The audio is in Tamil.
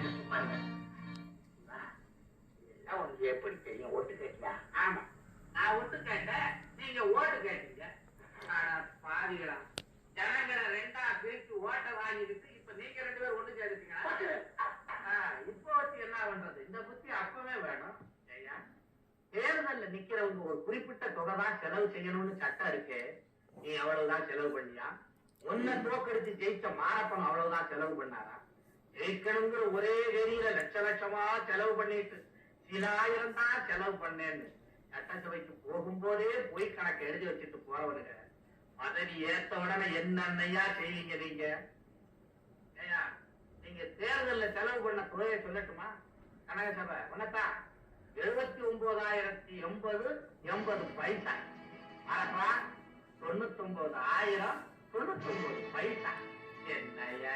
சும்மா உனக்கு எப்படி தெரியும்? ஓட்டு கேட்டியா? ஆமா, நான் ஓட்டு கேட்டேன், நீங்க ஓட்டு கேட்டீங்க. பாதிகளா ஜனங்களை ரெண்டா பிரிச்சு ஓட்ட வாங்கிட்டு இப்ப நீங்க ரெண்டு பேரும் ஒண்ணு சேர்த்துட்டீங்களா? இப்போ வச்சு என்ன பண்றது? இந்த புத்தி அப்பவே வேணும். ஐயா, தேர்தல்ல நிக்கிறவங்க ஒரு குறிப்பிட்ட தொகை தான் செலவு செய்யணும்னு சட்டம் இருக்கு. நீ அவ்வளவுதான் செலவு பண்ணியா? ஒன்ன தோக்கடிச்சு ஜெயிச்ச மாரப்பன் அவ்வளவுதான் செலவு பண்ணாரா? ஜெயிக்கணுங்கிற ஒரே வெறியில லட்ச லட்சமா செலவு பண்ணிட்டு சில ஆயிரம் தான் செலவு பண்ணேன்னு சட்டசபைக்கு போகும்போதே பொய் கணக்கு எழுதி வச்சுட்டு போறவனுங்க பதவி ஏத்த உடனே என்னன்னையா செய்வீங்க நீங்க? ஐயா, நீங்க தேர்தல்ல செலவு பண்ண தொகையை சொல்லட்டுமா? கனகசபை உனத்தான் 79,080 பைசா. மறப்பா 99,099 பைசா. என்னையா